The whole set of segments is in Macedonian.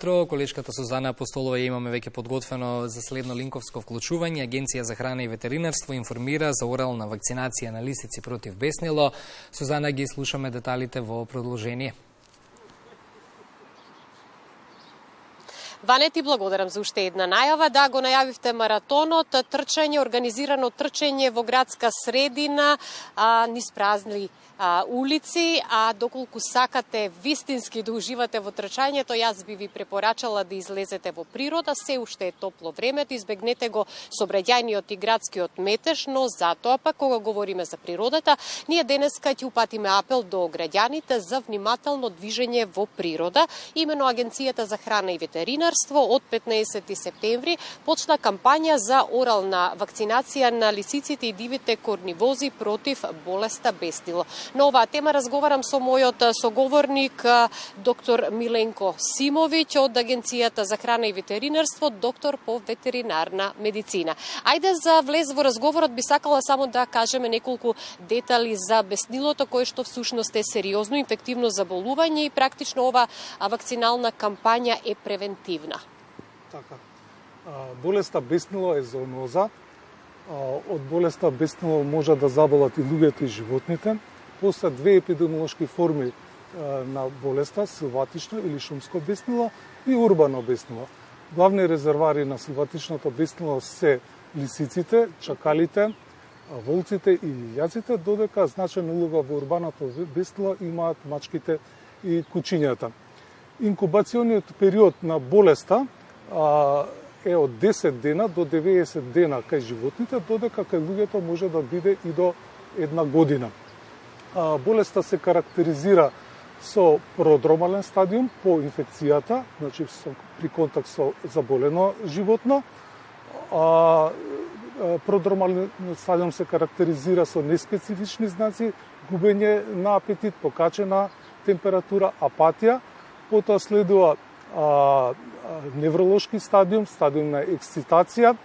Колешката Сузана Апостолова имаме веќе подготвено за следно линковско вклучување. Агенција за храна и ветеринарство информира за орална вакцинација на лисици против беснило. Сузана, ги слушаме деталите во продолжение. Ване, ти благодарам за уште една најава. Да, го најавивте маратонот, трчање, организирано трчање во градска средина, низ празни улици, а доколку сакате вистински да уживате во трчањето, јас би ви препорачала да излезете во природа, се уште е топло времето, избегнете го сообраќајниот и градскиот метеж, но затоа пак кога говориме за природата, ние денеска ќе упатиме апел до граѓаните за внимателно движење во природа. Имено Агенцијата за храна и ветеринарство од 15 септември почна кампања за орална вакцинација на лисиците и дивите корнивози против болеста беснило. На оваа тема разговарам со мојот соговорник доктор Миленко Симовиќ од Агенцијата за храна и ветеринарство, доктор по ветеринарна медицина. Ајде за влез во разговорот би сакала само да кажеме неколку детали за беснилото, кое што всушност е сериозно инфективно заболување и практично ова вакцинална кампања е превентивна. Така. Болеста беснило е зооноза. Од болеста беснило може да заболат и луѓето и животните. Постојат две епидемиолошки форми на болеста, силватично или шумско беснило и урбано беснило. Главни резервари на силватичното беснило се лисиците, чакалите, волците и јаците, додека значајна улога во урбаното беснило имаат мачките и кучињата. Инкубациониот период на болеста е од 10 дена до 90 дена кај животните, додека кај луѓето може да биде и до една година. Болеста се карактеризира со продромален стадиум по инфекцијата, значи при контакт со заболено животно. Продромален стадиум се карактеризира со неспецифични знаци, губење на апетит, покачена температура, апатија. Потоа следува невролошки стадиум, стадиум на ексцитација,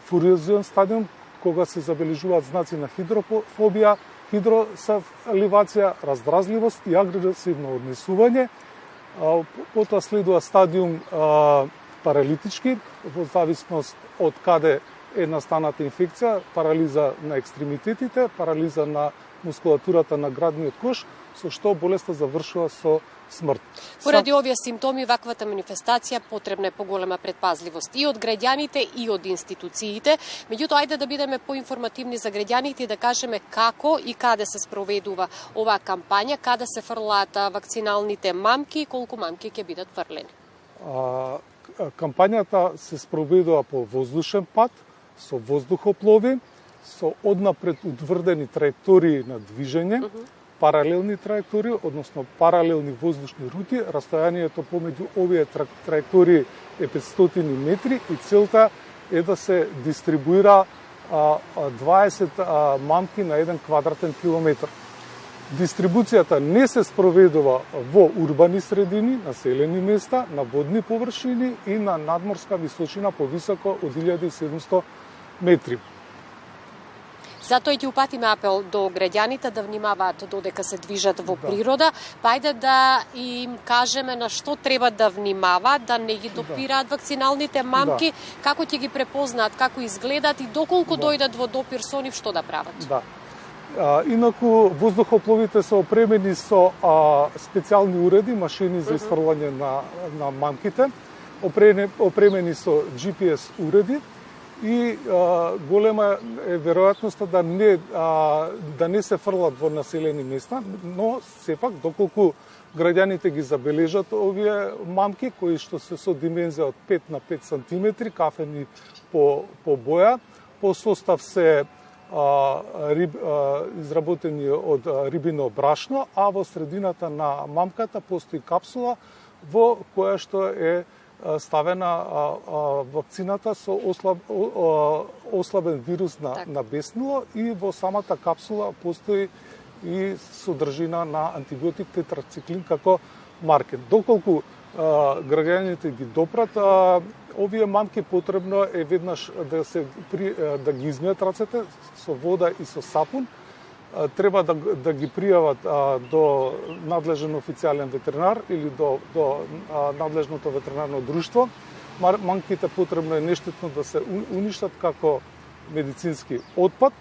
фуриозен стадиум, кога се забележуваат знаци на хидрофобија, хидросаливација, раздразливост и агресивно однесување. Потоа следува стадиум паралитички, во зависност од каде е настаната инфекција, парализа на екстремитетите, парализа на мускулатурата на градниот кош, со што болеста завршува со смрт. Поради овие симптоми, ваквата манифестација потребна е поголема предпазливост и од граѓаните и од институциите. Меѓутоа, ајде да бидеме поинформативни за граѓаните и да кажеме како и каде се спроведува оваа кампања, каде се фрлаат вакциналните мамки и колку мамки ќе бидат фрлени. Кампањата се спроведува по воздушен пат, со воздухоплови, со однапред утврдени траектории на движење, паралелни траектории, односно паралелни воздушни рути. Растојанието помеѓу овие траектории е 500 метри и целта е да се дистрибуира 20 мамки на 1 квадратен километар. Дистрибуцијата не се спроведува во урбани средини, населени места, на водни површини и на надморска височина повисоко од 1700 метри. Затоа ќе упатиме апел до граѓаните да внимаваат додека се движат во природа, па ајде да им кажеме на што треба да внимаваат, да не ги допираат вакциналните мамки, како ќе ги препознаат, како изгледаат и доколку дојдат во допир со нив, што да прават. Да. Инаку воздухопловите се опремени со специјални уреди, машини за изфрлање на мамките, опремени со GPS уреди, и голема е веројатноста да не се фрлат во населени места, но сепак доколку граѓаните ги забележат овие мамки кои што се со димензија од 5 на 5 сантиметри, кафени по боја, по состав се изработени од рибино брашно, а во средината на мамката постои капсула во која што е ставена вакцината со ослабен вирус на беснило и во самата капсула постои и содржина на антибиотик тетрациклин како маркер. Доколку граѓаните ги допрат овие мамки, потребно е веднаш да ги измијат рацете со вода и со сапун, треба да ги пријават до надлежен официјален ветеринар или до надлежното ветеринарно друштво. Манките потребно е нештетно да се уништат како медицински отпад.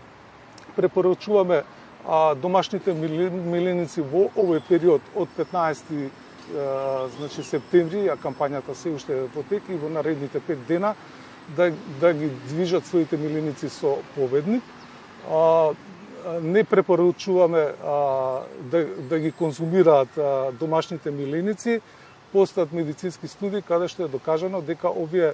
Препорачуваме домашните миленици во овој период од 15 септември, а кампањата се уште во тек, и во наредните 5 дена да ги движат своите миленици со поведник. Не препорачуваме да ги конзумираат домашните миленици. Постојат медицински студии каде што е докажано дека овие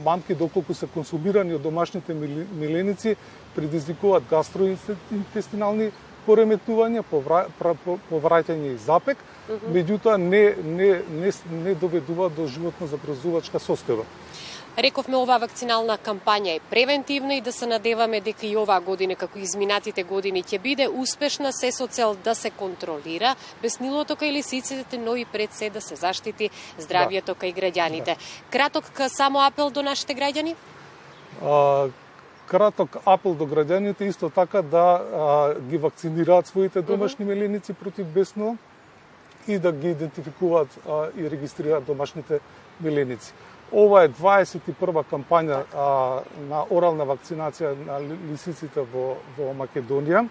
мамки, доколку се консумирани од домашните миленици, предизвикуваат гастроинтестинални пореметувања, повраќање и запек, меѓутоа не доведува до животно запразувачка состојба. Рековме, оваа вакцинална кампања е превентивна и да се надеваме дека и оваа година, како и изминатите години, ќе биде успешна, се со цел да се контролира беснилото кај лисиците, но и пред се да се заштити здравјето кај граѓаните. Краток само апел до нашите граѓани? Краток апел до граѓаните исто така да ги вакцинираат своите домашни миленици против беснило и да ги идентификуваат и регистрираат домашните миленици. Ова е 21-ва кампања на орална вакцинација на лисиците во Македонија.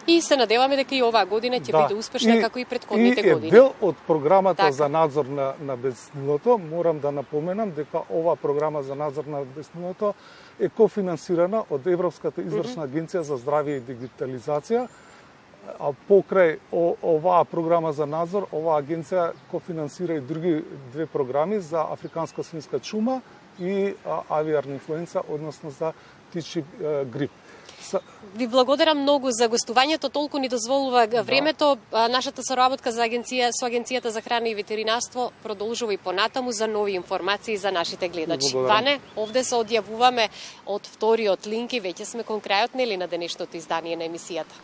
И се надеваме дека и оваа година ќе биде успешна како и претходните години. И е дел од програмата за надзор на беснилото. Морам да напоменам дека оваа програма за надзор на беснилото е кофинансирана од Европската извршна агенција за здравје и дигитализација. А покрај оваа програма за надзор, оваа агенција кофинансира и други две програми за африканска свинска чума и авиарна инфлуенца, односно за птичји грип. Ви благодарам многу за гостувањето, толку ни дозволува времето. Нашата соработка со Агенцијата за храна и ветеринарство продолжува и понатаму за нови информации за нашите гледачи. Ване, овде се одјавуваме од вториот линк и веќе сме кон крајот, нели, на денешното издание на емисијата.